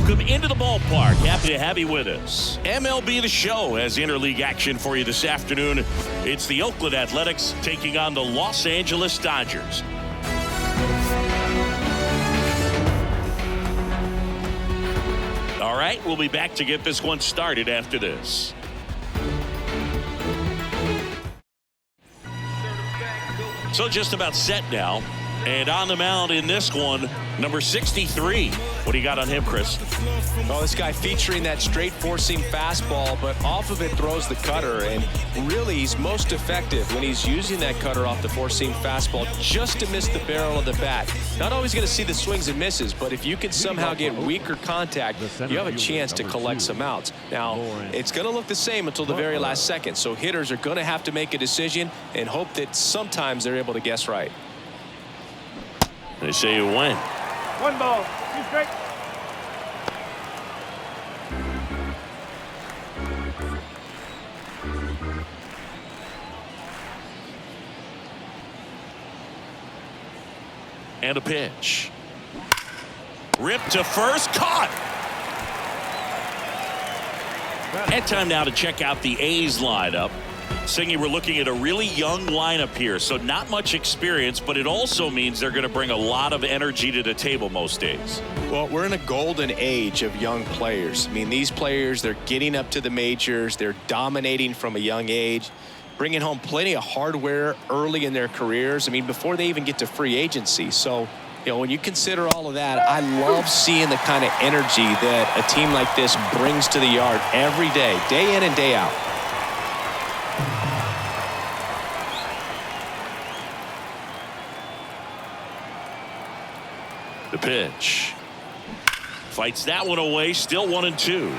welcome into the ballpark. Happy to have you with us. MLB The Show has interleague action for you this afternoon. It's the Oakland Athletics taking on the Los Angeles Dodgers. All right, we'll be back to get this one started after this. So just about set now. And on the mound in this one, number 63. What do you got on him, Chris? Oh, this guy featuring that straight four-seam fastball, but off of it throws the cutter. And really, he's most effective when he's using that cutter off the four-seam fastball just to miss the barrel of the bat. Not always going to see the swings and misses, but if you can somehow get weaker contact, you have a chance to collect some outs. Now, it's going to look the same until the very last second, so hitters are going to have to make a decision and hope that sometimes they're able to guess right. They say you win. 1 ball, 2 strikes. And a pitch. Ripped to first, caught. And time now to check out the A's lineup. Singy, we're looking at a really young lineup here, so not much experience, but it also means they're going to bring a lot of energy to the table most days. Well, we're in a golden age of young players. I mean, these players, they're getting up to the majors. They're dominating from a young age, bringing home plenty of hardware early in their careers. I mean, before they even get to free agency. So, you know, when you consider all of that, I love seeing the kind of energy that a team like this brings to the yard every day in and day out. The pitch. Fights that one away, still 1-2.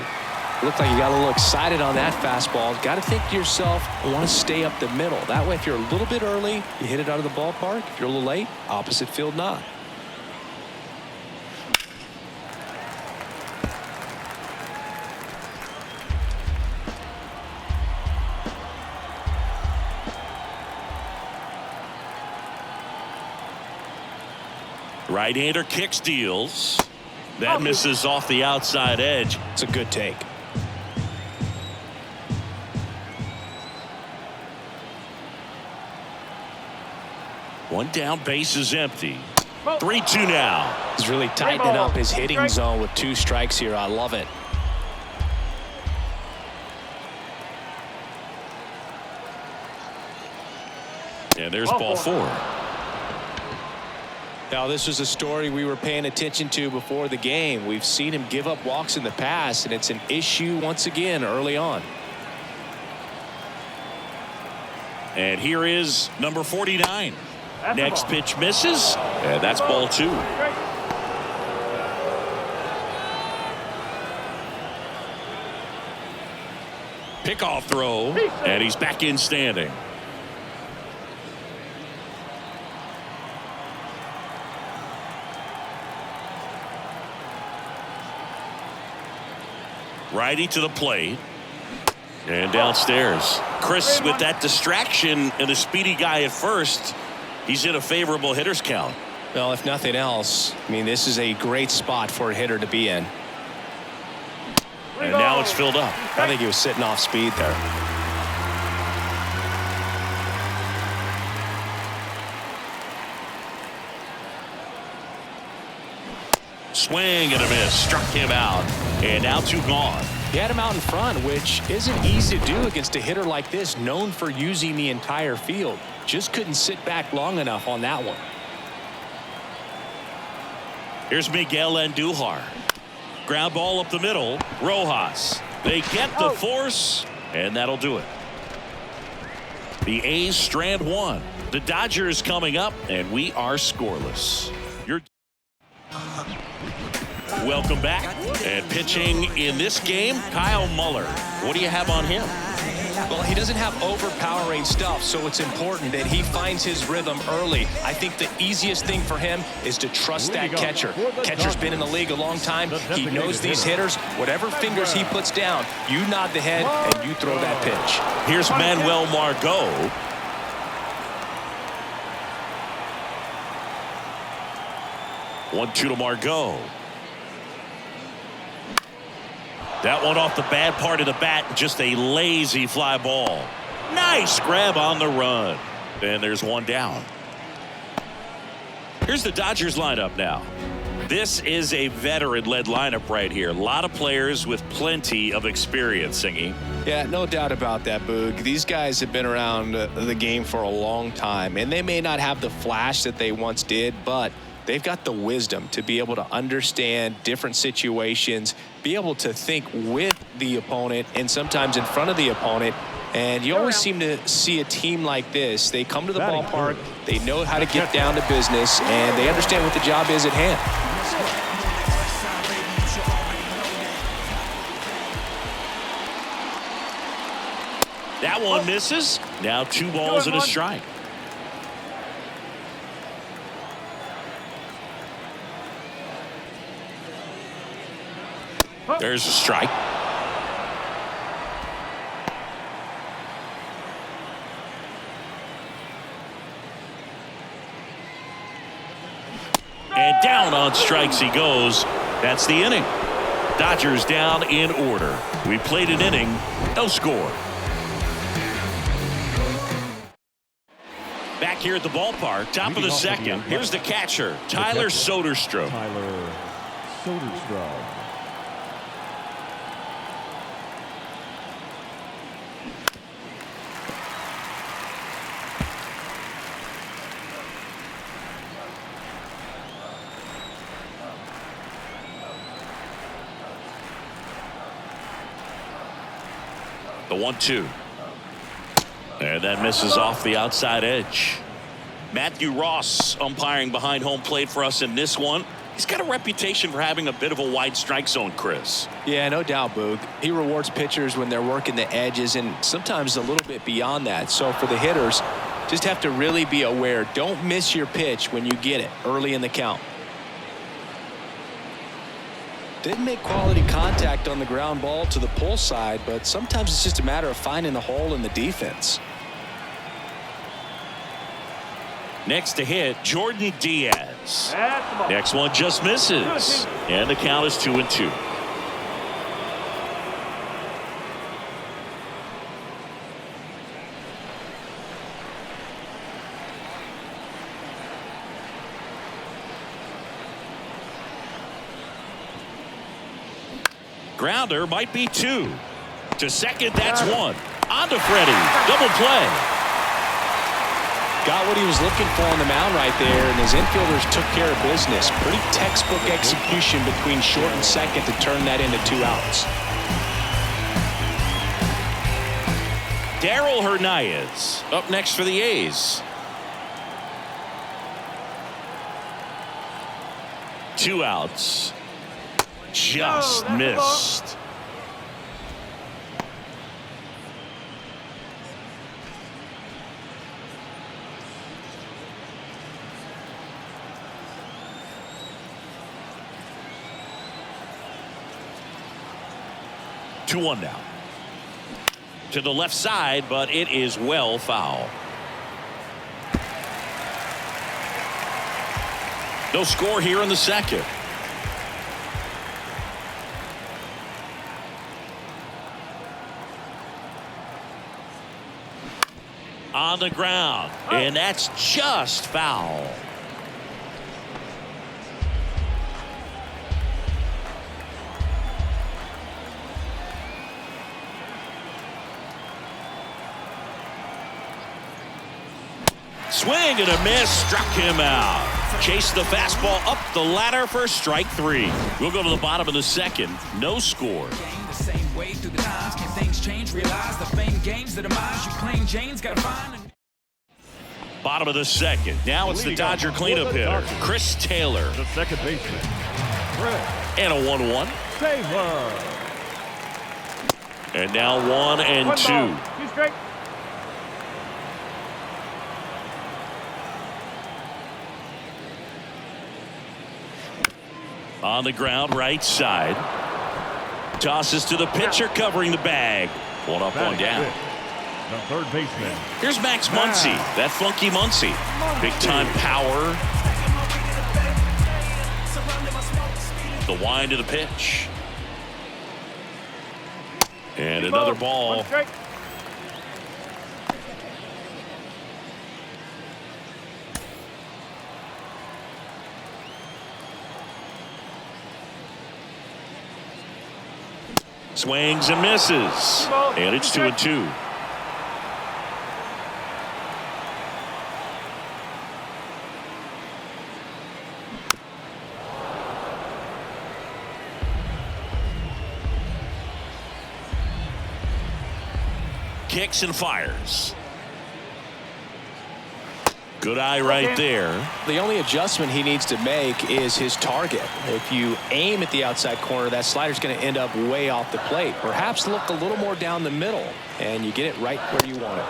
Looked like you got a little excited on that fastball. Got to think to yourself, I want to stay up the middle. That way, if you're a little bit early, you hit it out of the ballpark. If you're a little late, opposite field not. Right-hander kicks, deals. That misses off the outside edge. It's a good take. One down, base is empty. 3-2 now. He's really tightening up his hitting zone with 2 strikes here. I love it. And there's ball 4. Now, this was a story we were paying attention to before the game. We've seen him give up walks in the past, and it's an issue once again early on. And here is number 49. Next pitch misses, and that's ball 2. Pickoff throw, and he's back in standing. Righty to the plate. And downstairs. Chris, with that distraction and a speedy guy at first, he's in a favorable hitter's count. Well, if nothing else, I mean, this is a great spot for a hitter to be in. And now it's filled up. I think he was sitting off speed there. Swing and a miss. Struck him out. And now 2 gone. He had him out in front, which isn't easy to do against a hitter like this, known for using the entire field. Just couldn't sit back long enough on that one. Here's Miguel Andujar. Ground ball up the middle. Rojas. They get the force, and that'll do it. The A's strand 1. The Dodgers coming up, and we are scoreless. Welcome back. And pitching in this game, Kyle Muller. What do you have on him? Well, he doesn't have overpowering stuff, so it's important that he finds his rhythm early. I think the easiest thing for him is to trust that catcher. Catcher's been in the league a long time. He knows these hitters. Whatever fingers he puts down, you nod the head and you throw that pitch. Here's Manuel Margot. One-two to Margot. That one off the bad part of the bat. Just a lazy fly ball. Nice grab on the run. And there's one down. Here's the Dodgers lineup now. This is a veteran-led lineup right here. A lot of players with plenty of experience, Singy. Yeah, no doubt about that, Boog. These guys have been around the game for a long time, and they may not have the flash that they once did, but they've got the wisdom to be able to understand different situations, be able to think with the opponent and sometimes in front of the opponent. And you always seem to see a team like this. They come to the ballpark, they know how to get down to business, and they understand what the job is at hand. That one misses. Now 2 balls and a strike. There's a strike. And down on strikes he goes. That's the inning. Dodgers down in order. We played an inning, no score. Back here at the ballpark, top of the second. Here's the catcher, Tyler Soderstrom. Tyler Soderstrom. The 1-2. And that misses off the outside edge. Matthew Ross umpiring behind home plate for us in this one. He's got a reputation for having a bit of a wide strike zone, Chris. Yeah, no doubt, Boog. He rewards pitchers when they're working the edges and sometimes a little bit beyond that. So for the hitters, just have to really be aware. Don't miss your pitch when you get it early in the count. Didn't make quality contact on the ground ball to the pull side, but sometimes it's just a matter of finding the hole in the defense. Next to hit, Jordan Diaz. Next one just misses. And the count is 2-2. Grounder might be 2. To second, that's 1. On to Freddie. Double play. Got what he was looking for on the mound right there, and his infielders took care of business. Pretty textbook execution between short and second to turn that into 2 outs. Darryl Hernandez up next for the A's. 2 outs. Just missed. Two one now. To the left side, but it is well foul. No score here in the second. On the ground, and that's just foul. Swing and a miss, struck him out. Chased the fastball up the ladder for strike 3. We'll go to the bottom of the second. No score. Bottom of the second. Now it's the Dodger cleanup hitter, Chris Taylor. The second baseman, and a 1-1. Taylor. And now 1-2. 2 straight. On the ground, right side. Tosses to the pitcher, covering the bag. 1 up, 1 down. The third baseman. Here's Max Muncy, that funky Muncy. Big time power. The wind of the pitch. And another ball. One strike. Swings and misses. And it's 2-2. Kicks and fires. Good eye right there. The only adjustment he needs to make is his target. If you aim at the outside corner, that slider's going to end up way off the plate. Perhaps look a little more down the middle, and you get it right where you want it.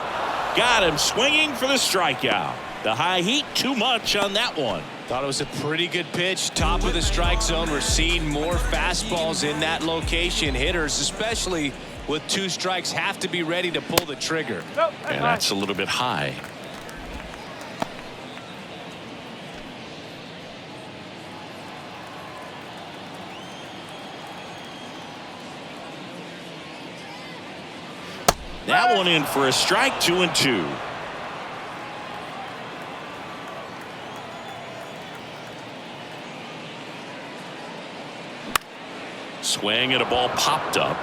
Got him swinging for the strikeout. The high heat, too much on that one. Thought it was a pretty good pitch. Top of the strike zone. We're seeing more fastballs in that location. Hitters, especially with 2 strikes, have to be ready to pull the trigger. Nope, And that's a little bit high. That one in for a strike, 2-2. Swing and a ball popped up.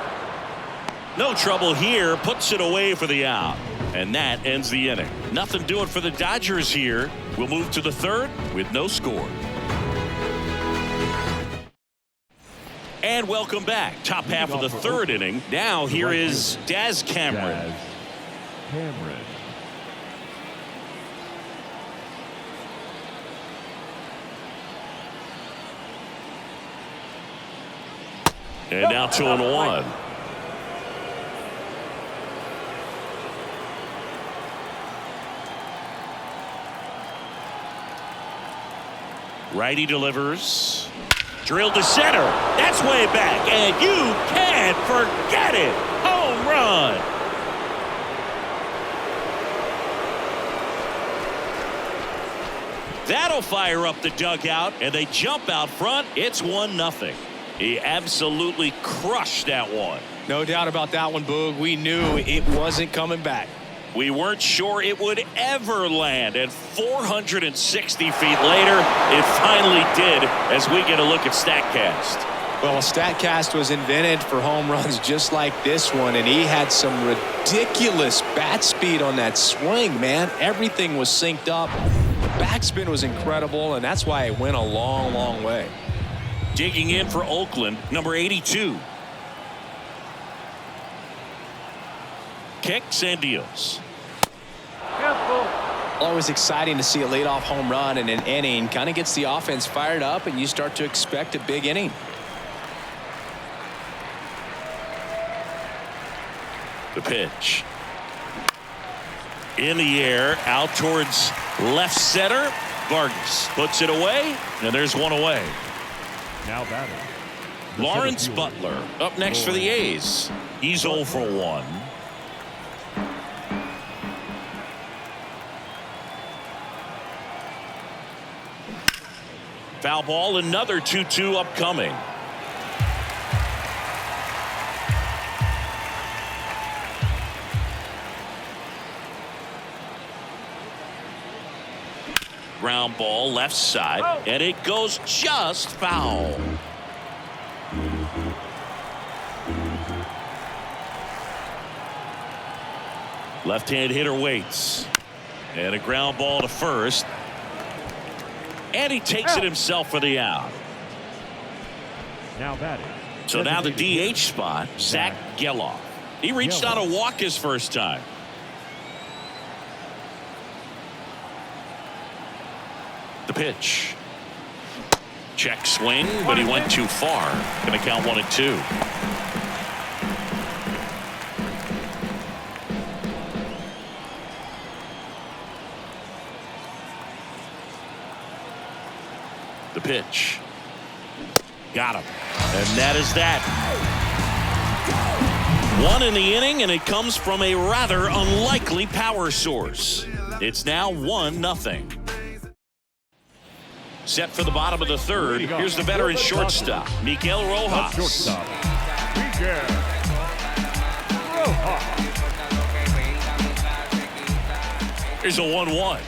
No trouble here, puts it away for the out. And that ends the inning. Nothing doing for the Dodgers here. We'll move to the 3rd with no score. And welcome back. Top half of the 3rd inning. Now here is Daz Cameron. And now 2-1. Righty delivers. Drilled to center. That's way back. And you can't forget it. Home run. That'll fire up the dugout. And they jump out front. It's 1-0. He absolutely crushed that one. No doubt about that one, Boog. We knew it wasn't coming back. We weren't sure it would ever land, and 460 feet later, it finally did, as we get a look at StatCast. Well, StatCast was invented for home runs just like this one, and he had some ridiculous bat speed on that swing, man. Everything was synced up. The backspin was incredible, and that's why it went a long, long way. Digging in for Oakland, number 82. Kicks and deals. Always exciting to see a leadoff home run in an inning. Kind of gets the offense fired up, and you start to expect a big inning. The pitch. In the air, out towards left center. Vargas puts it away, and there's one away. Now batting. Lawrence Butler up next for the A's. He's 0 for 1. Foul ball, another 2-2 upcoming. Ground ball left side, and it goes just foul. Left-hand hitter waits, and a ground ball to first. And he takes it himself for the out. Now batting. So now the DH spot, Zach Geloff. He reached on a walk his first time. The pitch. Check swing, but he went too far. Going to count 1-2. The pitch. Got him. And that is that. One in the inning, and it comes from a rather unlikely power source. It's now 1-0. Set for the bottom of the 3rd. Here's the veteran shortstop, Miguel Rojas. Shortstop, Miguel. Here's a 1-1.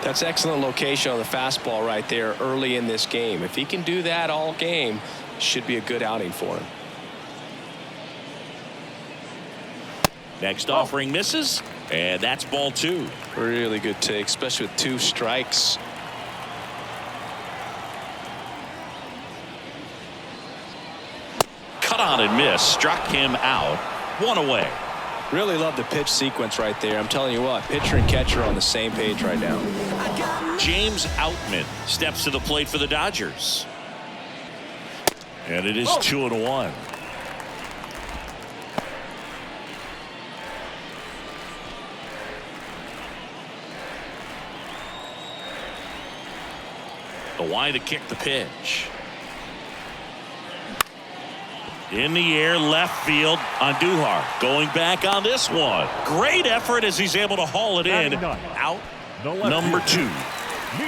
That's excellent location on the fastball right there early in this game. If he can do that all game, should be a good outing for him. Next offering misses, and that's ball 2. Really good take, especially with 2 strikes. Cut on and miss, struck him out. 1 away. Really love the pitch sequence right there. I'm telling you what, pitcher and catcher are on the same page right now. James Outman steps to the plate for the Dodgers. And it is 2-1. The wide to kick the pitch. In the air, left field on Duhar. Going back on this one. Great effort as he's able to haul it in. Out number 2.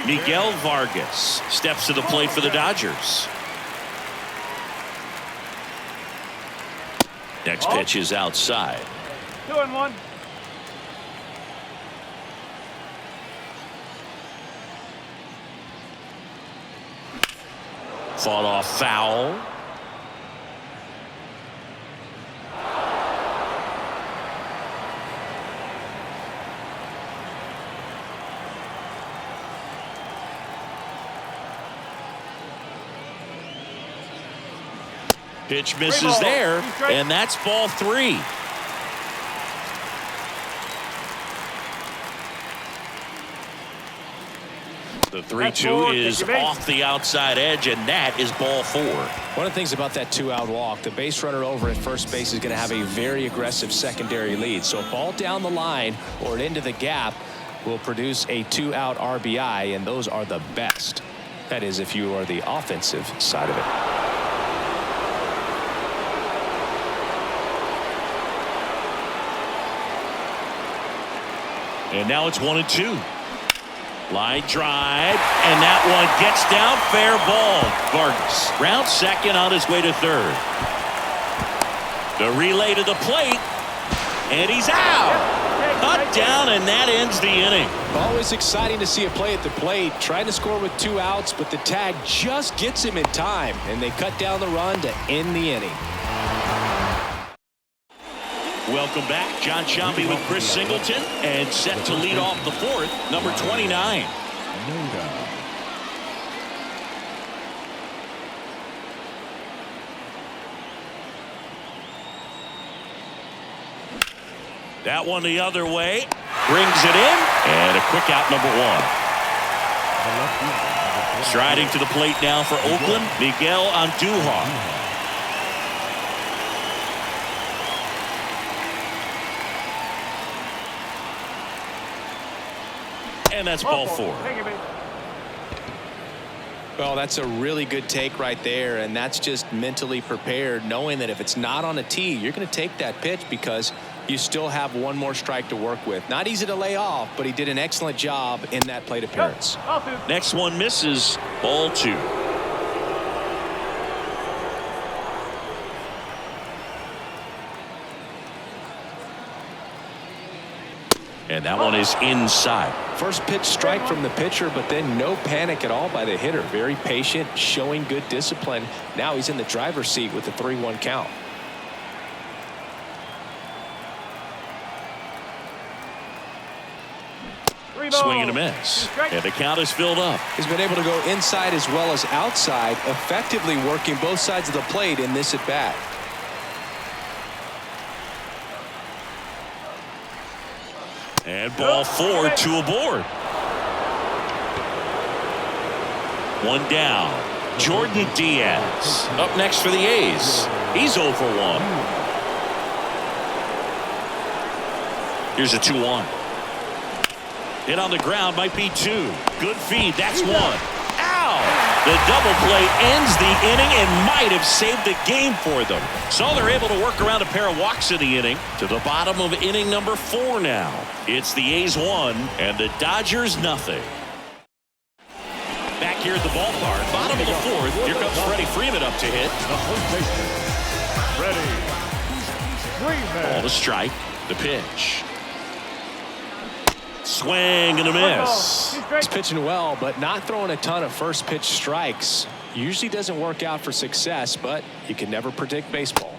Miguel Vargas steps to the plate for the Dodgers. Next pitch is outside. 2-1. Fought off foul. Pitch misses there, and that's ball 3. The 3-2 is off the outside edge, and that is ball 4. One of the things about that 2-out walk, the base runner over at first base is going to have a very aggressive secondary lead. So a ball down the line or into the gap will produce a 2-out RBI, and those are the best. That is, if you are the offensive side of it. And now it's 1-2. Line drive, and that one gets down, fair ball. Vargas round second on his way to third. The relay to the plate, and he's out. Cut down, and that ends the inning. Always exciting to see a play at the plate, trying to score with 2 outs, but the tag just gets him in time, and they cut down the run to end the inning. Welcome back. John Sciambi with Chris Singleton, and set to lead off the 4th, number 29. That one the other way. Brings it in, and a quick out, number 1. Striding to the plate now for Oakland, Miguel Andujar. And that's ball 4. Well, that's a really good take right there, and that's just mentally prepared, knowing that if it's not on a tee, you're going to take that pitch because you still have one more strike to work with. Not easy to lay off, but he did an excellent job in that plate appearance. Next one misses, ball 2. And that one is inside. First pitch strike from the pitcher, but then no panic at all by the hitter. Very patient, showing good discipline. Now he's in the driver's seat with the 3-1 count. Swing and a miss. And the count is filled up. He's been able to go inside as well as outside, effectively working both sides of the plate in this at bat. And ball 4, 2 aboard. 1 down. Jordan Diaz up next for the A's. He's 0 for 1. Here's a 2-1. Hit on the ground, might be 2. Good feed, that's 1. Ow! The double play ends the inning and might have saved the game for them. So they're able to work around a pair of walks in the inning. To the bottom of inning number 4 now. It's the A's 1 and the Dodgers nothing. Back here at the ballpark, bottom of the 4th. Here comes Freddie Freeman up to hit. The first baseman, Freddie Ball to strike. The pitch. Swing and a miss. He's pitching well, but not throwing a ton of first pitch strikes. Usually doesn't work out for success, but you can never predict baseball.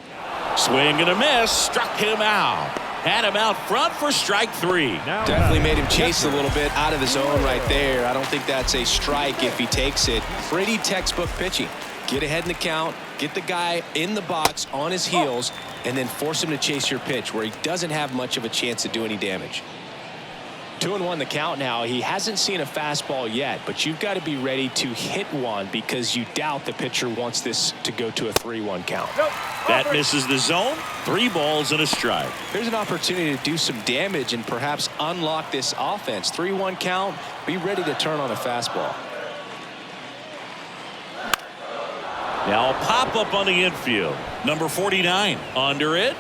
Swing and a miss. Struck him out. Had him out front for strike 3. Definitely made him chase a little bit out of the zone right there. I don't think that's a strike if he takes it. Pretty textbook pitching. Get ahead in the count, get the guy in the box on his heels, and then force him to chase your pitch where he doesn't have much of a chance to do any damage. 2-1 the count now. He hasn't seen a fastball yet, but you've got to be ready to hit one because you doubt the pitcher wants this to go to a 3-1 count. That misses the zone. 3 balls and a strike. There's an opportunity to do some damage and perhaps unlock this offense. 3-1 count. Be ready to turn on a fastball. Now a pop up on the infield. Number 49 under it.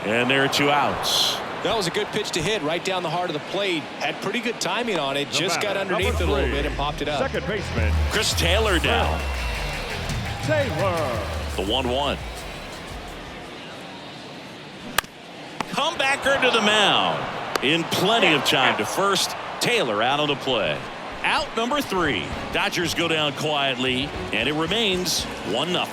And there are 2 outs. That was a good pitch to hit right down the heart of the plate. Had pretty good timing on it. Just got underneath it a little bit and popped it up. Second baseman Chris Taylor now. Taylor. The 1-1. Comebacker to the mound. In plenty of time to first. Taylor out on the play. Out number 3. Dodgers go down quietly, and it remains 1-0.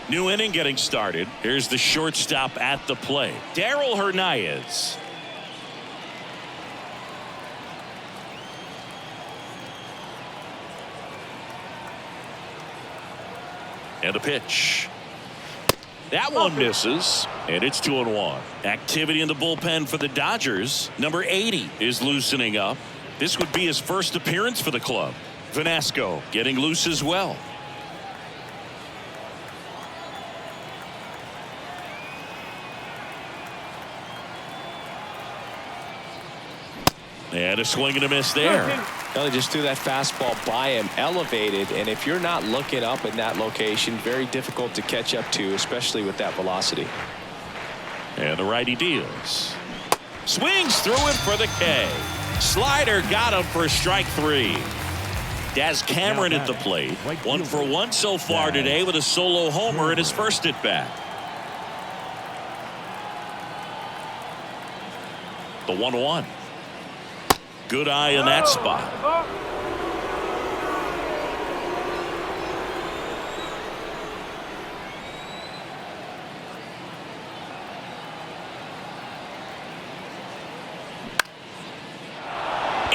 New inning getting started. Here's the shortstop at the plate, Darryl Hernandez. And a pitch. That one misses, and it's 2-1. Activity in the bullpen for the Dodgers. Number 80 is loosening up. This would be his first appearance for the club. Vanasco getting loose as well. And a swing and a miss there. Well, they just threw that fastball by him, elevated, and if you're not looking up in that location, very difficult to catch up to, especially with that velocity. And the righty deals. Swings through it for the K. Slider got him for strike 3. Daz Cameron at the plate. 1 for 1 so far today with a solo homer in his first at bat. The 1-1. Good eye in that spot.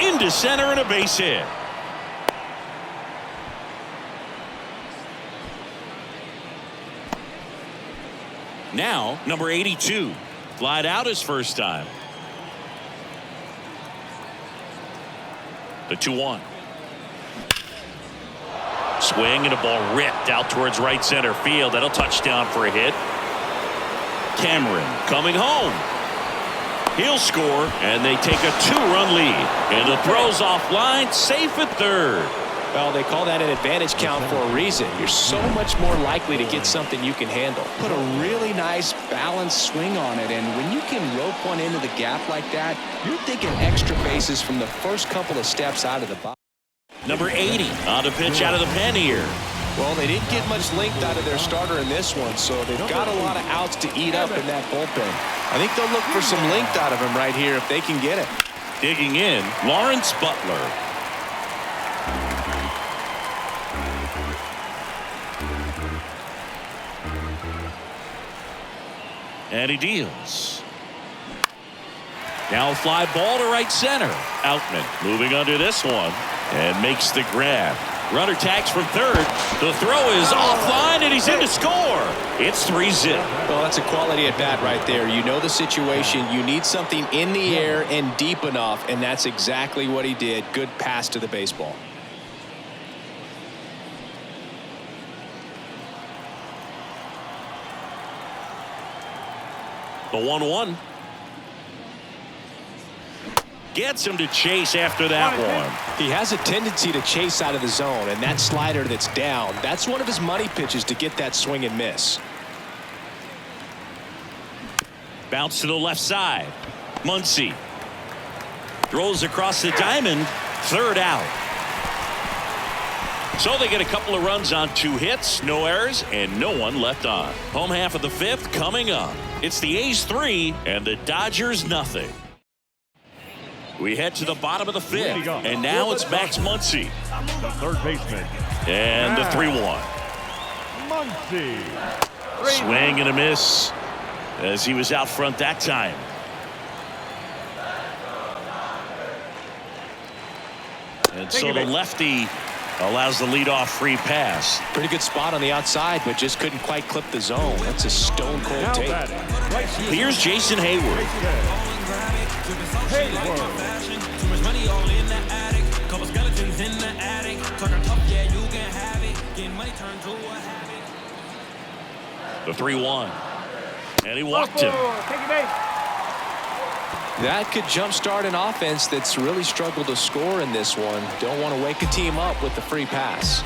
Into center and a base hit. Now number 82 flied out his first time. The 2-1. Swing and a ball ripped out towards right center field. That'll touchdown for a hit. Cameron coming home. He'll score, and they take a 2-run lead. And the throw's offline, safe at third. Well, they call that an advantage count for a reason. You're so much more likely to get something you can handle. Put a really nice balanced swing on it, and when you can rope one into the gap like that, you're thinking extra bases from the first couple of steps out of the box. Number 80 on the pitch out of the pen here. Well, they didn't get much length out of their starter in this one, so they've got a lot of outs to eat up in that bullpen. I think they'll look for some length out of him right here if they can get it. Digging in, Lawrence Butler. And he deals. Now a fly ball to right center. Outman moving under this one and makes the grab. Runner tags from third. The throw is offline and he's in to score. It's 3-0. Well, that's a quality at bat right there. You know the situation. You need something in the air and deep enough, and that's exactly what he did. Good pass to the baseball. The 1-1. Gets him to chase after that one. He has a tendency to chase out of the zone, and that slider that's down, that's one of his money pitches to get that swing and miss. Bounce to the left side. Muncy throws across the diamond. Third out. So they get a couple of runs on 2 hits, no errors, and no one left on. Home half of the 5th coming up. It's the A's 3 and the Dodgers nothing. We head to the bottom of the 5th, and now it's Max Muncy. The third baseman. And the 3-1. Muncy. Swing and a miss as he was out front that time. And so the lefty allows the leadoff free pass. Pretty good spot on the outside, but just couldn't quite clip the zone. That's a stone cold take. Here's Jason Hayward. The 3-1. And he walked him. That could jumpstart an offense that's really struggled to score in this one. Don't want to wake a team up with the free pass.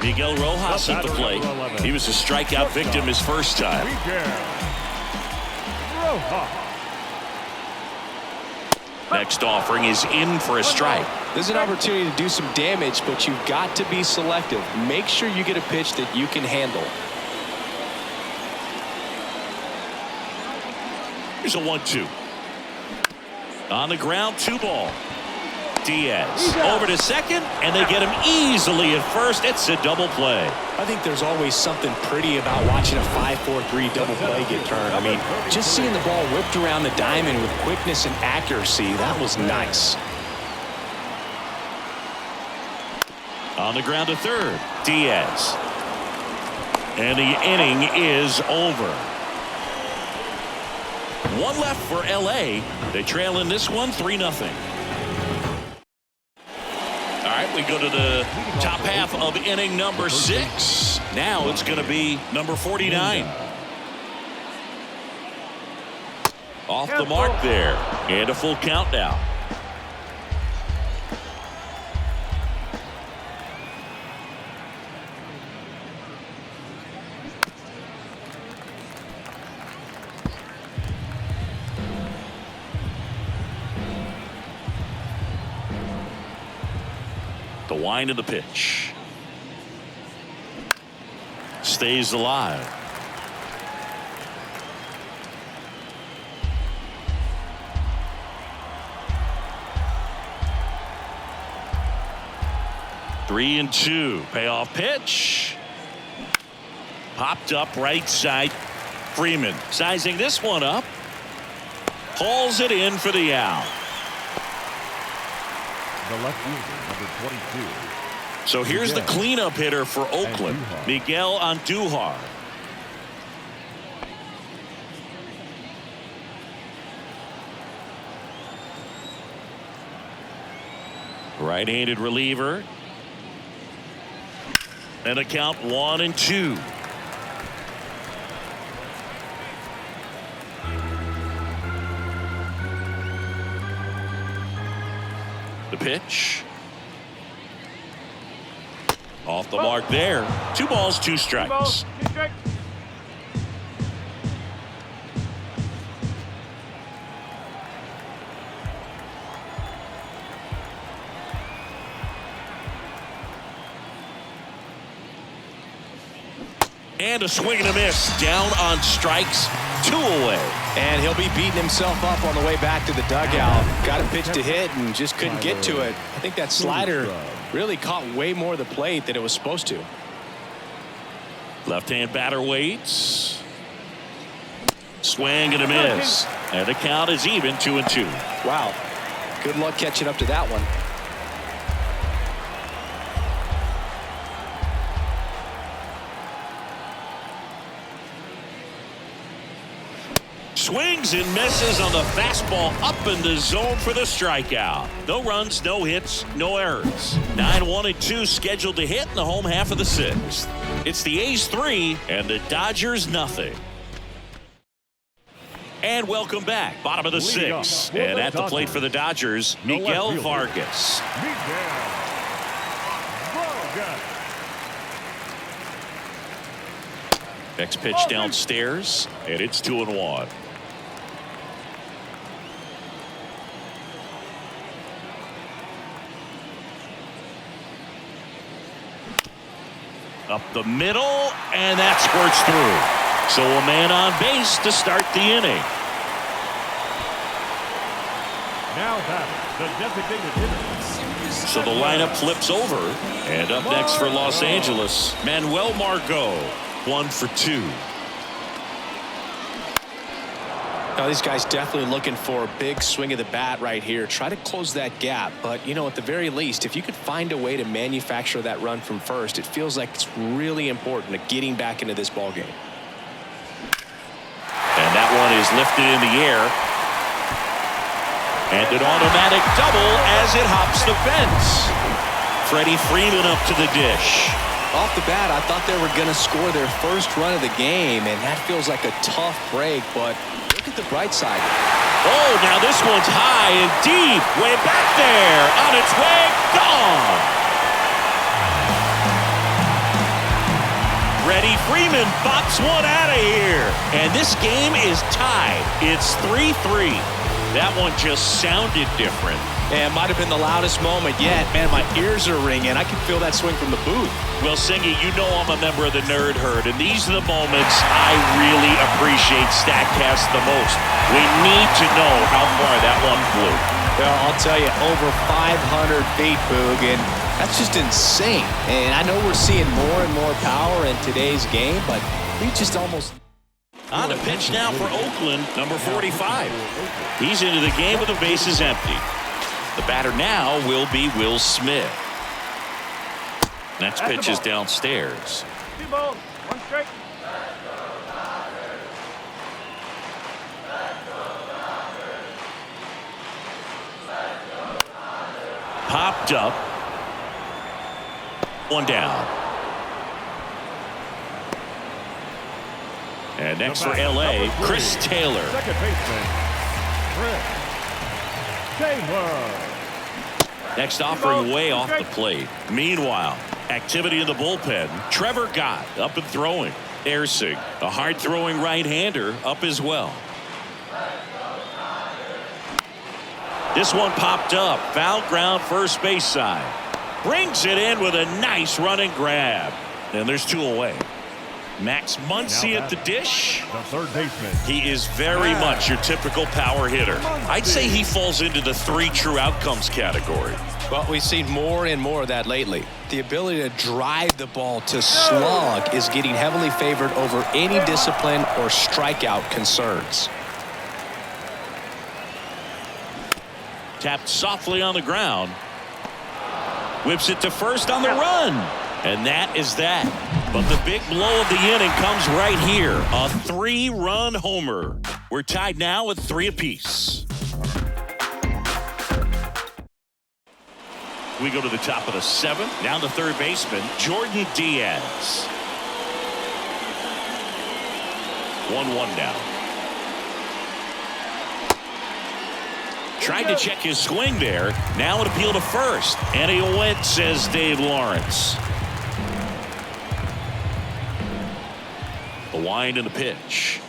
Miguel Rojas at the plate. He was a strikeout victim his first time. Next offering is in for a strike. There's an opportunity to do some damage, but you've got to be selective. Make sure you get a pitch that you can handle. Here's a 1-2. On the ground, 2 ball. Diaz over to second, and they get him easily at first. It's a double play. I think there's always something pretty about watching a 5-4-3 double play get turned. I mean, just seeing the ball whipped around the diamond with quickness and accuracy, that was nice. On the ground to third, Diaz. And the inning is over. 1 left for L.A. They trail in this one 3-0. All right, we go to the top half of inning number 6. Now it's going to be number 49. Off the mark there. And a full count now. The wind of the pitch. Stays alive. Three and 2. Payoff pitch. Popped up right side. Freeman sizing this one up. Hauls it in for the out. The left fielder, number 22. So here's the cleanup hitter for Oakland, Miguel Andujar. Right-handed reliever. And a count 1-2. The pitch. Off the mark there. 2 balls, 2 strikes. And a swing and a miss. Down on strikes. 2 away. And he'll be beating himself up on the way back to the dugout. Got a pitch to hit and just couldn't get to it. I think that slider really caught way more of the plate than it was supposed to. Left-hand batter waits. Swing and a miss. And the count is even 2-2. Wow. Good luck catching up to that one. Swings and misses on the fastball up in the zone for the strikeout. No runs, no hits, no errors. 9-1-2 scheduled to hit in the home half of the 6th. It's the A's 3 and the Dodgers nothing. And welcome back. Bottom of the 6th. And at the plate for the Dodgers, Miguel Vargas. Next pitch downstairs, and it's 2-1. Up the middle, and that squirts through. So a man on base to start the inning. Now back, the designated hitter. So the lineup flips over. And up next for Los Angeles, Manuel Margot, 1 for 2. Now, these guys definitely looking for a big swing of the bat right here. Try to close that gap. But, you know, at the very least, if you could find a way to manufacture that run from first, it feels like it's really important to getting back into this ball game. And that one is lifted in the air. And an automatic double as it hops the fence. Freddie Freeman up to the dish. Off the bat, I thought they were going to score their first run of the game, and that feels like a tough break, but look at the bright side. Oh, now this one's high and deep, way back there, on its way, gone. Freddie Freeman pops one out of here, and this game is tied. It's 3-3. That one just sounded different. And might have been the loudest moment yet. Man, my ears are ringing. I can feel that swing from the booth. Well, Singy, you know I'm a member of the Nerd Herd, and these are the moments I really appreciate StatCast the most. We need to know how far that one flew. Well, I'll tell you, over 500 feet, Boog, and that's just insane. And I know we're seeing more and more power in today's game, but we just almost... On the pitch now for Oakland, number 45. He's into the game with the bases empty. The batter now will be Will Smith. Next pitch is downstairs. 2 balls, 1 strike. Popped up. 1 down. And next for LA, Chris Taylor. Second baseman, Chris Taylor. Next offering way off the plate. Meanwhile, activity in the bullpen. Trevor Gott up and throwing. Ersing, a hard-throwing right-hander, up as well. This one popped up. Foul ground first base side. Brings it in with a nice running grab. And there's 2 away. Max Muncy at the dish. The third baseman. He is very much your typical power hitter. I'd say he falls into the 3 true outcomes category. Well, we've seen more and more of that lately. The ability to drive the ball to slug is getting heavily favored over any discipline or strikeout concerns. Tapped softly on the ground. Whips it to first on the run. And that is that. But the big blow of the inning comes right here. A 3-run homer. We're tied now with 3 apiece. We go to the top of the 7th. Down to third baseman, Jordan Diaz. 1-1 down. Tried to check his swing there. Now an appeal to first. And he went, says Dave Lawrence. The wind and the pitch.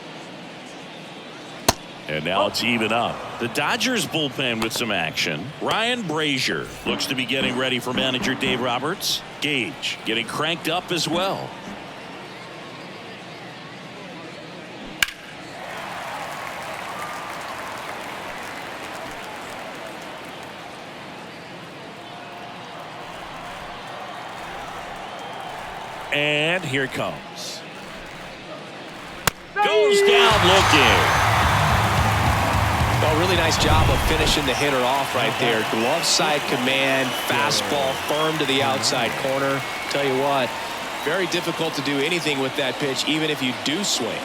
And now it's even up. The Dodgers bullpen with some action. Ryan Brazier looks to be getting ready for manager Dave Roberts. Gage getting cranked up as well. And here it comes. Goes down looking. Well, really nice job of finishing the hitter off right there. Glove side command, fastball firm to the outside corner. Tell you what, very difficult to do anything with that pitch, even if you do swing.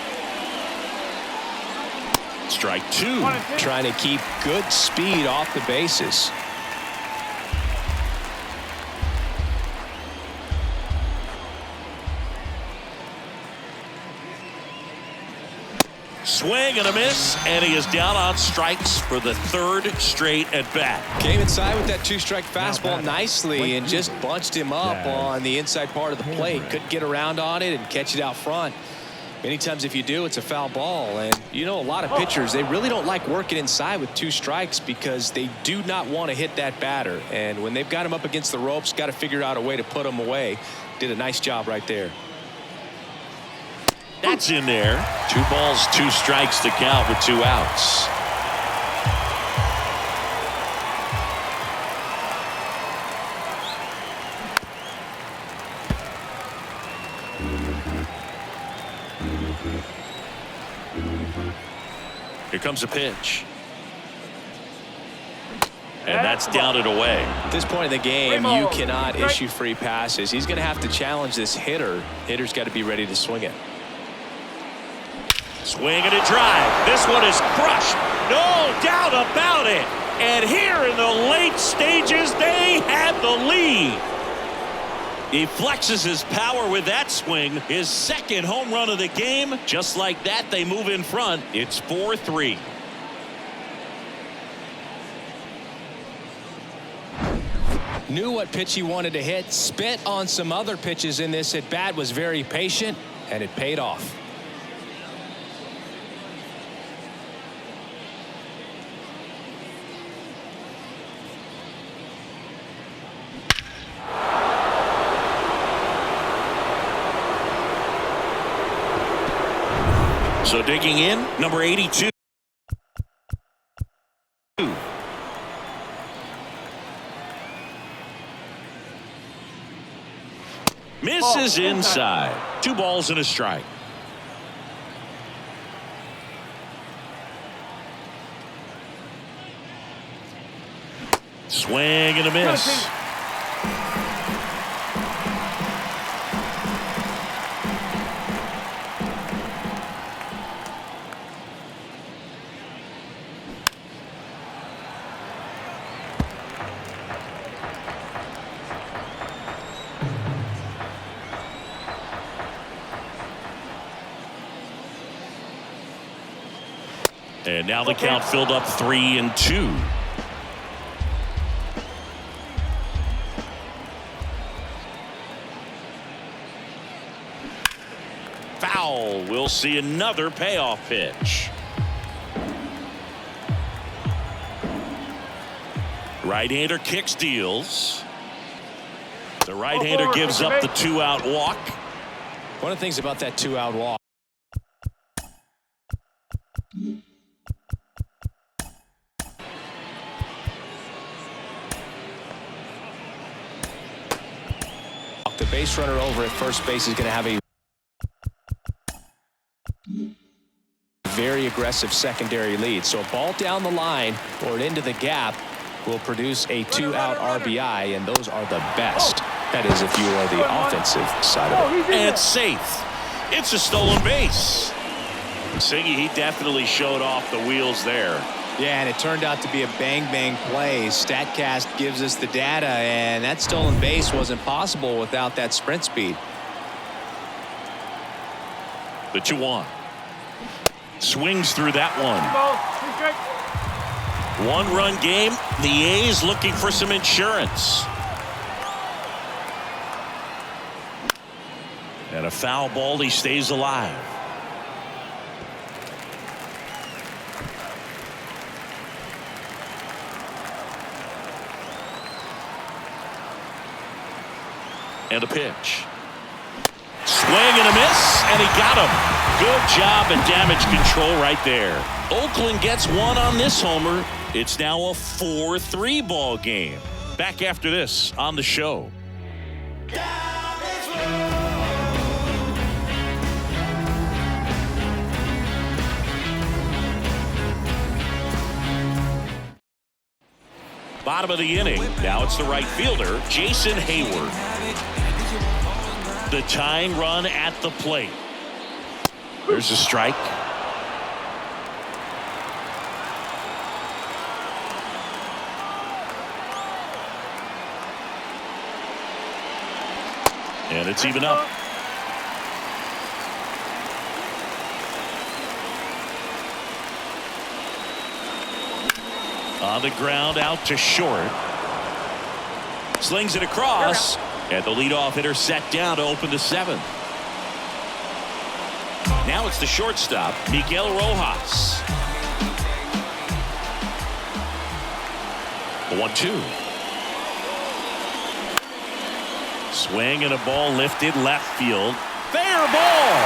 Strike 2. Trying to keep good speed off the bases. Swing and a miss, and he is down on strikes for the 3rd straight at bat. Came inside with that 2-strike fastball nicely and just bunched him up on the inside part of the plate. Couldn't get around on it and catch it out front. Many times if you do, it's a foul ball. And you know, a lot of pitchers, they really don't like working inside with 2 strikes because they do not want to hit that batter. And when they've got him up against the ropes, got to figure out a way to put him away. Did a nice job right there. That's in there. 2 balls, 2 strikes to count with 2 outs. Here comes a pitch. And that's down and away. At this point in the game, you cannot issue free passes. He's going to have to challenge this hitter. Hitter's got to be ready to swing it. Swing and a drive. This one is crushed. No doubt about it. And here in the late stages, they have the lead. He flexes his power with that swing. His 2nd home run of the game. Just like that, they move in front. It's 4-3. Knew what pitch he wanted to hit. Spit on some other pitches in this at bat. Was very patient, and it paid off. So digging in, number 82. Misses inside. 2 balls and a strike. Swing and a miss. And now the count filled up 3-2. Foul. We'll see another payoff pitch. Right-hander kicks, deals. The right-hander gives up the 2-out walk. One of the things about that 2-out walk. The base runner over at first base is going to have a very aggressive secondary lead. So a ball down the line or into the gap will produce a 2-out RBI, and those are the best. That is, if you are the offensive side of it. And it's safe. It's a stolen base. Siggy, he definitely showed off the wheels there. Yeah, and it turned out to be a bang-bang play. StatCast gives us the data, and that stolen base wasn't possible without that sprint speed. The 2-1. Swings through that one. 1-run game. The A's looking for some insurance. And a foul ball. He stays alive. And a pitch. Swing and a miss, and he got him. Good job and damage control right there. Oakland gets 1 on this homer. It's now a 4-3 ball game. Back after this on the show. Bottom of the inning. Now it's the right fielder, Jason Hayward. The tying run at the plate. There's a strike. And it's even up. On the ground, out to short. Slings it across. And the leadoff hitter set down to open the 7th. Now it's the shortstop, Miguel Rojas. The 1-2. Swing and a ball lifted left field. Fair ball.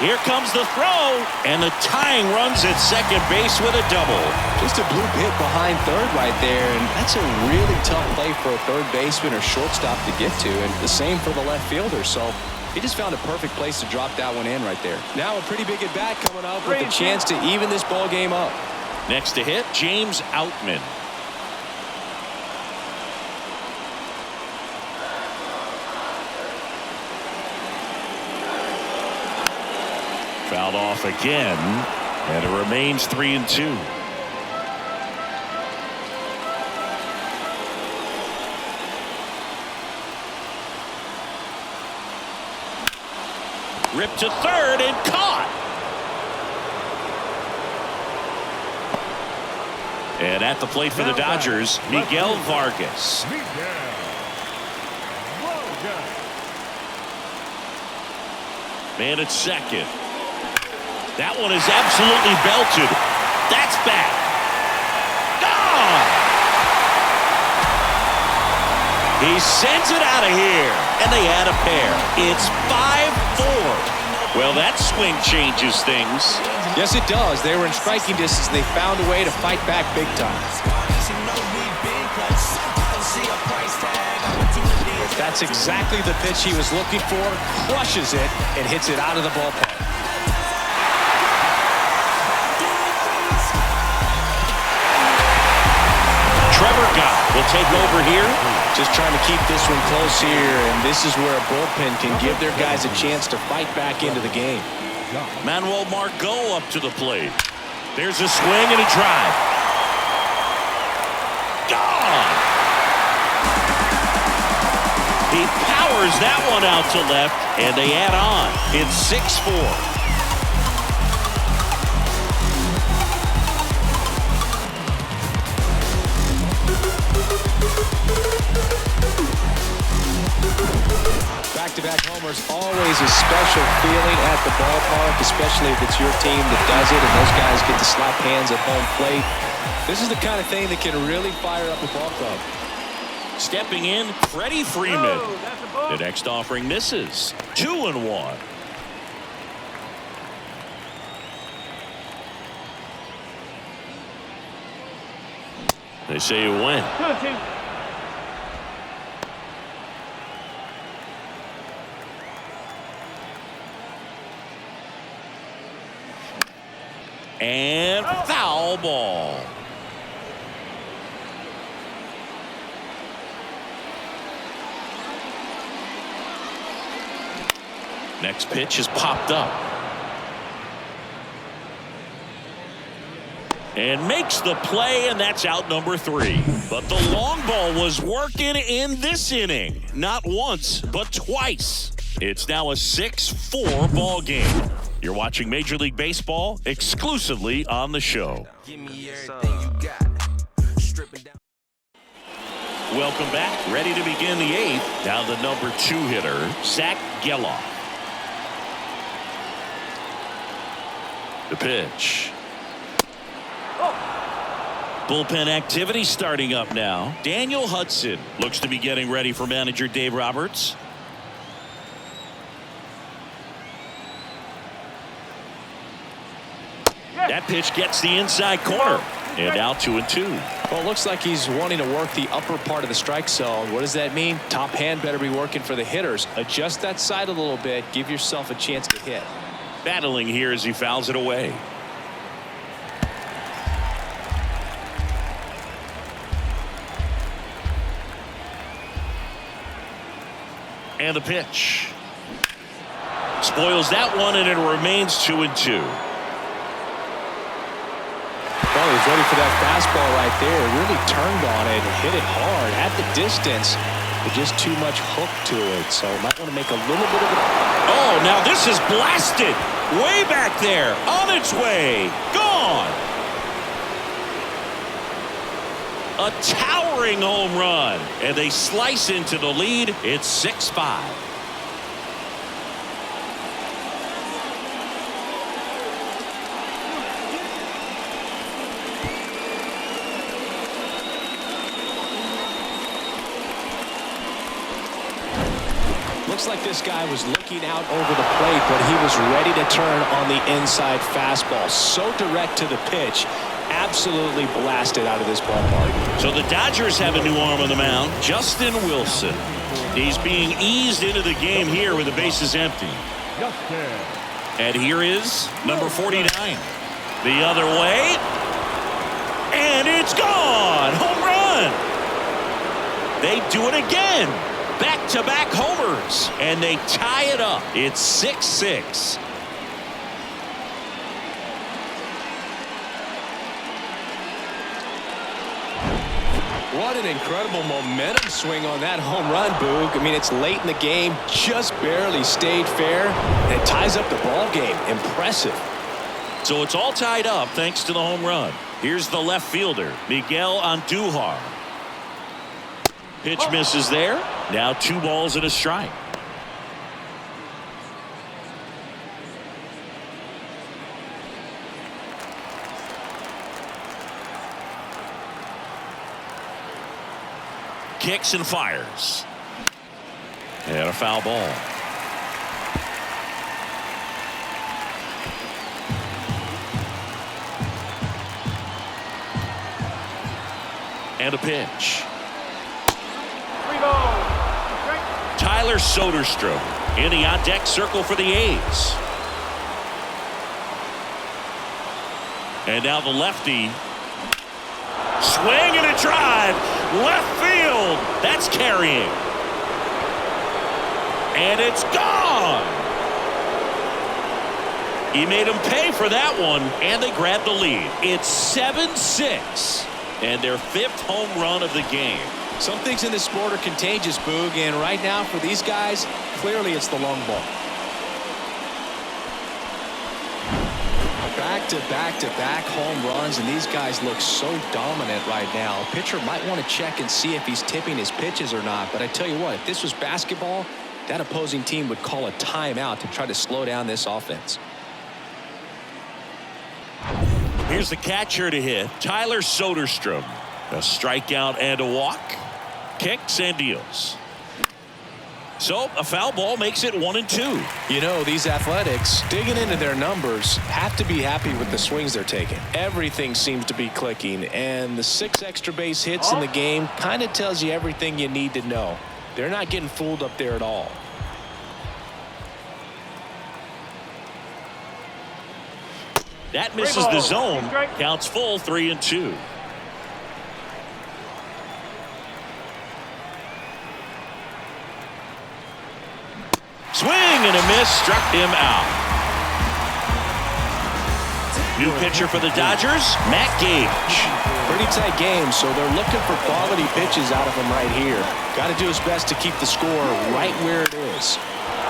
Here comes the throw, and the tying runs at second base with a double. Just a bloop hit behind third right there, and that's a really tough play for a third baseman or shortstop to get to, and the same for the left fielder. So he just found a perfect place to drop that one in right there. Now a pretty big at bat coming up with a chance to even this ball game up. Next to hit, James Outman. Fouled off again, and it remains 3-2. Ripped to third and caught. And at the plate for the Dodgers, Miguel Vargas. Man at second. That one is absolutely belted. That's back. Gone. He sends it out of here, and they add a pair. It's 5-4. Well, that swing changes things. Yes, it does. They were in striking distance, and they found a way to fight back big time. That's exactly the pitch he was looking for. Crushes it and hits it out of the ballpark. Trevor Gott will take over here. Just trying to keep this one close here, and this is where a bullpen can give their guys a chance to fight back into the game. Manuel Margot up to the plate. There's a swing and a drive. Gone. He powers that one out to left, and they add on. It's 6-4. Back-to-back homers, always a special feeling at the ballpark, especially if it's your team that does it and those guys get to slap hands at home plate. This is the kind of thing that can really fire up a ball club. Stepping in, Freddie Freeman. The next offering misses. 2-1. They say you win. 2-2. And foul ball. Next pitch is popped up. And makes the play, and that's out number 3. But the long ball was working in this inning. Not once, but twice. It's now a 6-4 ball game. You're watching Major League Baseball exclusively on the show. Welcome back. Ready to begin the 8th. Now the number 2 hitter, Zach Geloff. The pitch. Bullpen activity starting up now. Daniel Hudson looks to be getting ready for manager Dave Roberts. That pitch gets the inside corner. And now 2-2. Well, it looks like he's wanting to work the upper part of the strike zone. What does that mean? Top hand better be working for the hitters. Adjust that side a little bit. Give yourself a chance to hit. Battling here as he fouls it away. And the pitch. Spoils that one, and it remains 2-2. Well, he was ready for that fastball right there. Really turned on it and hit it hard at the distance, but just too much hook to it. So might want to make a little bit of a... Oh, now this is blasted. Way back there. On its way. Gone. A towering home run. And they slice into the lead. It's 6-5. Looks like this guy was looking out over the plate, but he was ready to turn on the inside fastball. So direct to the pitch. Absolutely blasted out of this ballpark. So the Dodgers have a new arm on the mound, Justin Wilson. He's being eased into the game here with the bases empty. Justin. And here is number 49. The other way. And it's gone. Home run. They do it again. Back-to-back homers. And they tie it up. It's 6-6. What an incredible momentum swing on that home run, Boog. I mean, it's late in the game, just barely stayed fair, and it ties up the ball game. Impressive. So it's all tied up thanks to the home run. Here's the left fielder, Miguel Andujar. Pitch misses there. Now 2 balls and a strike. Kicks and fires. And a foul ball. And a pitch. 3 balls. Strike. Tyler Soderstrom in the on-deck circle for the A's. And now the lefty. Swing and a drive. Left field. That's carrying. And it's gone. He made him pay for that one, and they grabbed the lead. It's 7-6, and their 5th home run of the game. Some things in this sport are contagious, Boog, and right now for these guys, clearly it's the long ball. Back-to-back home runs, and these guys look so dominant right now. A pitcher might want to check and see if he's tipping his pitches or not, but I tell you what, if this was basketball, that opposing team would call a timeout to try to slow down this offense. Here's the catcher to hit, Tyler Soderstrom. A strikeout and a walk. Kicks and deals. So a foul ball makes it 1-2. You know, these Athletics, digging into their numbers, have to be happy with the swings they're taking. Everything seems to be clicking, and the 6 extra base hits in the game kind of tells you everything you need to know. They're not getting fooled up there at all. That misses the zone. Counts full, 3-2. Swing and a miss, struck him out. New pitcher for the Dodgers, Matt Gage. Pretty tight game, so they're looking for quality pitches out of him right here. Got to do his best to keep the score right where it is.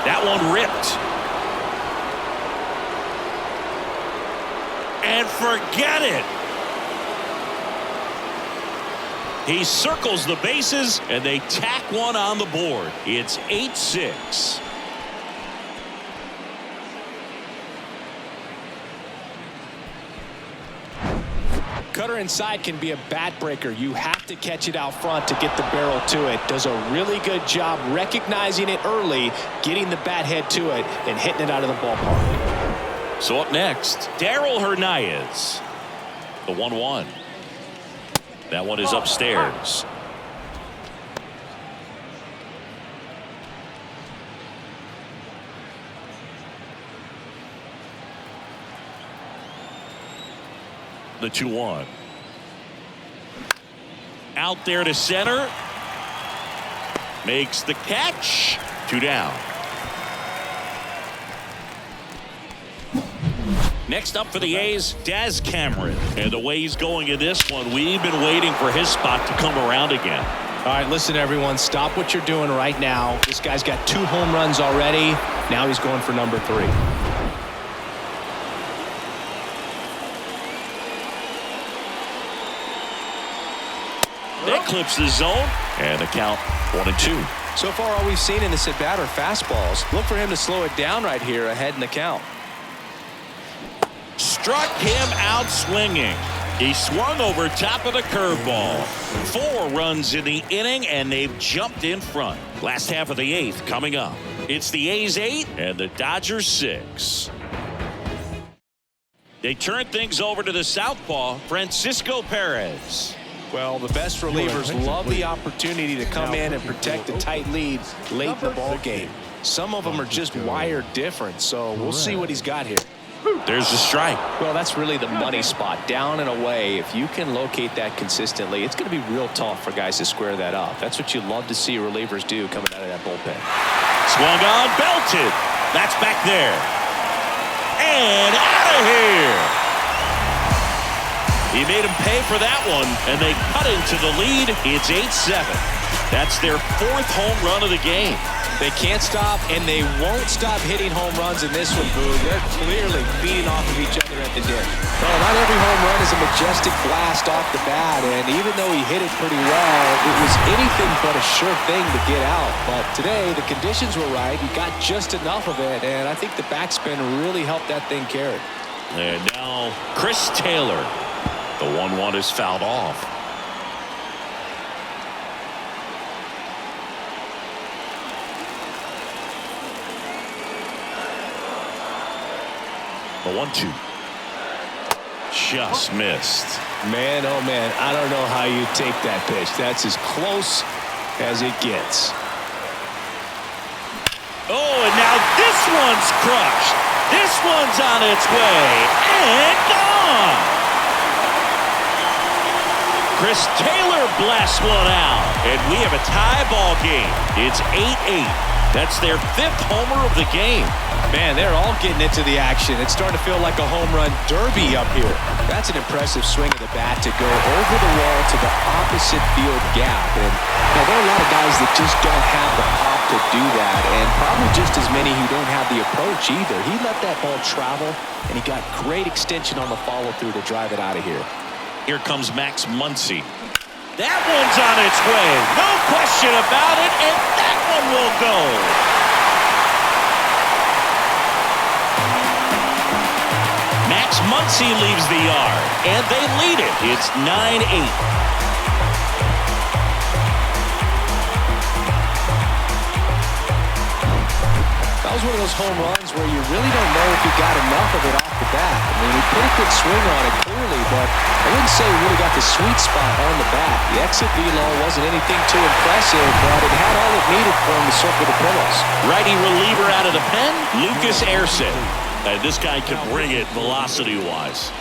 That one ripped. And forget it. He circles the bases, and they tack one on the board. It's 8-6. Cutter inside can be a bat breaker. You have to catch it out front to get the barrel to it. Does a really good job recognizing it early, getting the bat head to it, and hitting it out of the ballpark. So up next, Darryl Hernandez. The 1-1. That one is upstairs. The 2-1. Out there to center. Makes the catch. 2 down. Next up for the A's, Daz Cameron. And the way he's going in this one, we've been waiting for his spot to come around again. All right, listen, everyone. Stop what you're doing right now. This guy's got 2 home runs already. Now he's going for number 3. That clips the zone, and the count 1-2. So far, all we've seen in this at-bat are fastballs. Look for him to slow it down right here ahead in the count. Struck him out swinging. He swung over top of the curveball. 4 runs in the inning, and they've jumped in front. Last half of the 8th coming up. It's the A's 8 and the Dodgers 6. They turn things over to the southpaw, Francisco Perez. Well, the best relievers love the opportunity to come in and protect a tight lead late in the ball game. Some of them are just wired different, so we'll see what he's got here. There's the strike. Well, that's really the money spot, down and away. If you can locate that consistently, it's going to be real tough for guys to square that up. That's what you love to see relievers do coming out of that bullpen. Swung on, belted. That's back there. And out of here. He made him pay for that one, and they cut into the lead. It's 8-7. That's their 4th home run of the game. They can't stop, and they won't stop hitting home runs in this one, Boo. They're clearly feeding off of each other at the dish. Well, not every home run is a majestic blast off the bat, and even though he hit it pretty well, it was anything but a sure thing to get out. But today, the conditions were right. He got just enough of it, and I think the backspin really helped that thing carry. And now Chris Taylor. The 1-1 is fouled off. The 1-2. Just missed. Man, oh man, I don't know how you take that pitch. That's as close as it gets. Oh, and now this one's crushed. This one's on its way. And gone. Chris Taylor blasts one out. And we have a tie ball game. It's 8-8. That's their 5th homer of the game. Man, they're all getting into the action. It's starting to feel like a home run derby up here. That's an impressive swing of the bat to go over the wall to the opposite field gap. And there are a lot of guys that just don't have the pop to do that, and probably just as many who don't have the approach either. He let that ball travel, and he got great extension on the follow-through to drive it out of here. Here comes Max Muncy. That one's on its way. No question about it, and that one will go. Max Muncy leaves the yard, and they lead it. It's 9-8. That was one of those home runs where you really don't know if you got enough of it off the bat. I mean, he put a good swing on it clearly, but I wouldn't say he really got the sweet spot on the bat. The exit velo wasn't anything too impressive, but it had all it needed for him to circle the pillows. Righty reliever out of the pen, Lucas Erceg. And this guy can bring it velocity-wise.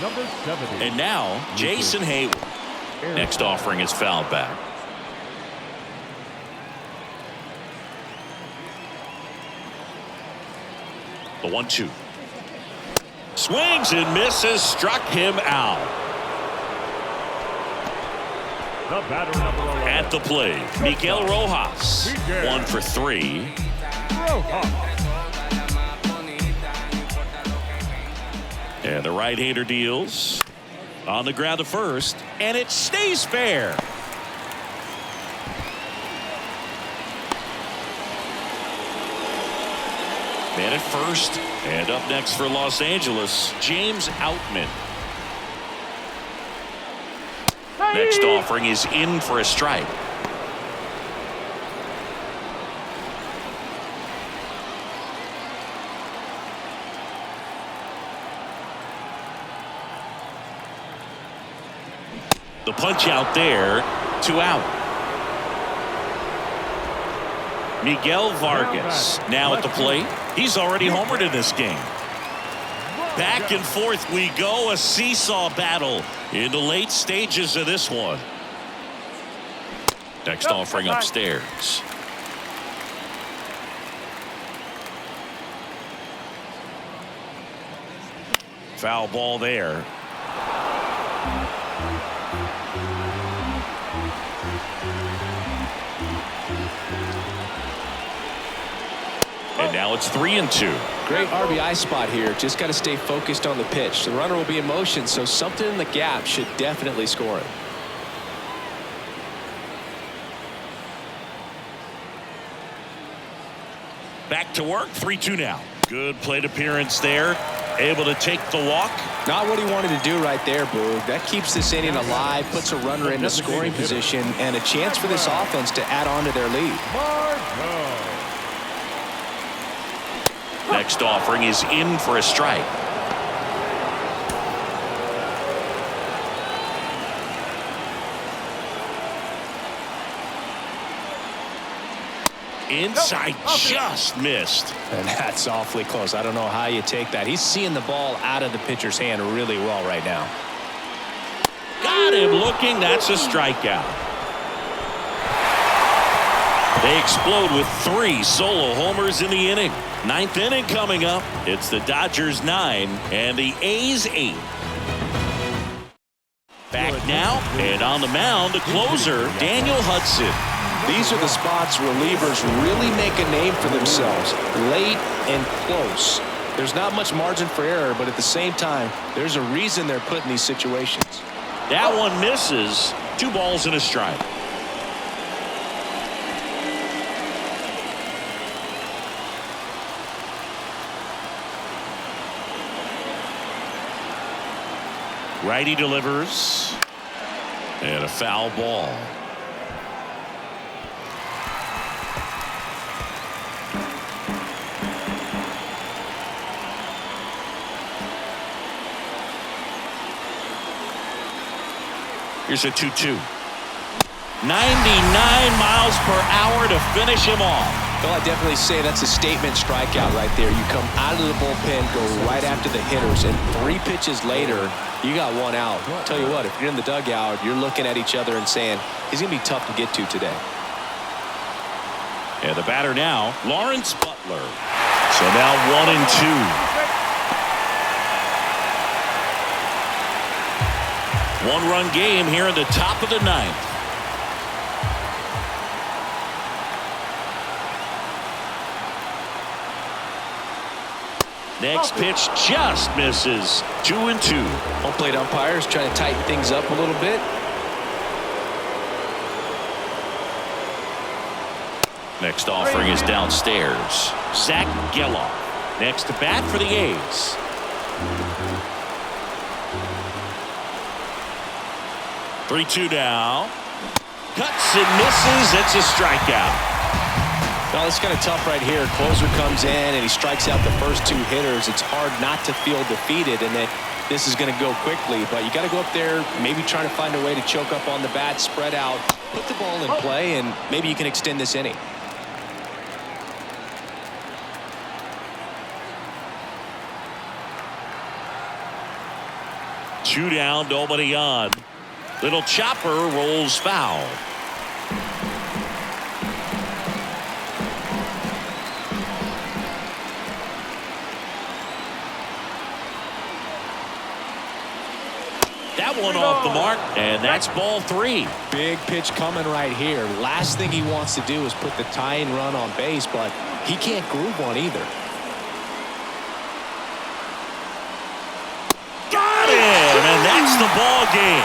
Number 70. And now, Jason Hayward. Next offering is fouled back. The 1-2. Swings and misses, struck him out. The batter, number 11. At the plate, Miguel Rojas. 1 for 3. Rojas. And the right-hander deals on the ground to first, and it stays fair. Man at first, and up next for Los Angeles, James Outman. Next offering is in for a strike. The punch out there, 2 out. Miguel Vargas now at the plate. He's already homered in this game. Back and forth we go, a seesaw battle in the late stages of this one. Next offering upstairs. Foul ball there. And now it's 3-2. Great RBI spot here. Just got to stay focused on the pitch. The runner will be in motion, so something in the gap should definitely score it. Back to work, 3-2 now. Good plate appearance there. Able to take the walk. Not what he wanted to do right there, Boog. That keeps this inning alive, puts a runner in a scoring position, and a chance for this offense to add on to their lead. Next offering is in for a strike. Inside, just missed. And that's awfully close. I don't know how you take that. He's seeing the ball out of the pitcher's hand really well right now. Got him looking. That's a strikeout. They explode with 3 solo homers in the inning. 9th inning coming up. It's the Dodgers 9 and the A's 8. Back now and on the mound, the closer, Daniel Hudson. These are the spots relievers really make a name for themselves. Late and close. There's not much margin for error, but at the same time, there's a reason they're put in these situations. That one misses. 2 balls and a strike. Righty delivers. And a foul ball. Here's a 2-2. 99 miles per hour to finish him off. Well, I definitely say that's a statement strikeout right there. You come out of the bullpen, go right after the hitters, and 3 pitches later, you got 1 out. I'll tell you what, if you're in the dugout, you're looking at each other and saying, he's going to be tough to get to today. And the batter now, Lawrence Butler. So now 1-2. 1-run game here in the top of the 9th. Next pitch just misses. 2-2. Home plate umpires trying to tighten things up a little bit. Next offering is downstairs. Zach Geloff. Next to bat for the A's. Three-two now. Cuts and misses. It's a strikeout. Well, it's kind of tough right here. Closer comes in and he strikes out the first 2 hitters. It's hard not to feel defeated and that this is going to go quickly. But you got to go up there, maybe trying to find a way to choke up on the bat, spread out, put the ball in play, and maybe you can extend this inning. Two down, nobody on. Little chopper rolls foul. That one off the mark, and that's ball 3. Big pitch coming right here. Last thing he wants to do is put the tying run on base, but he can't groove one either. Got him, and that's the ball game.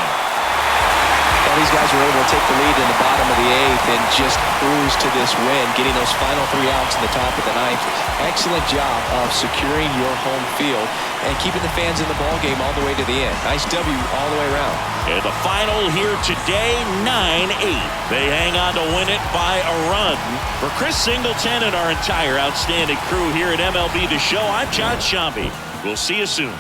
Well, these guys were able to take the lead in the bottom of the 8th and just cruise to this win, getting those final 3 outs in the top of the 9th. Excellent job of securing your home field and keeping the fans in the ball game all the way to the end. Nice W all the way around. And the final here today, 9-8. They hang on to win it by a run. For Chris Singleton and our entire outstanding crew here at MLB The Show, I'm John Shambi. We'll see you soon.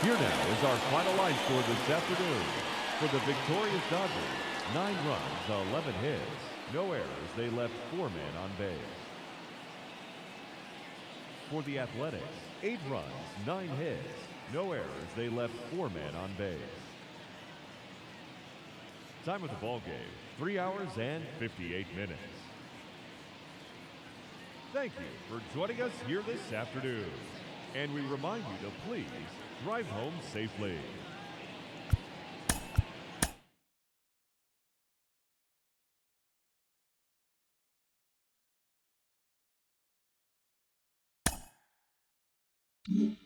Here now is our final line score this afternoon. For the victorious Dodgers, 9 runs, 11 hits, no errors. They left 4 men on base. For the Athletics, 8 runs, 9 hits, no errors. They left 4 men on base. Time of the ball game, 3 hours and 58 minutes. Thank you for joining us here this afternoon. And we remind you to please drive home safely. Mm-hmm.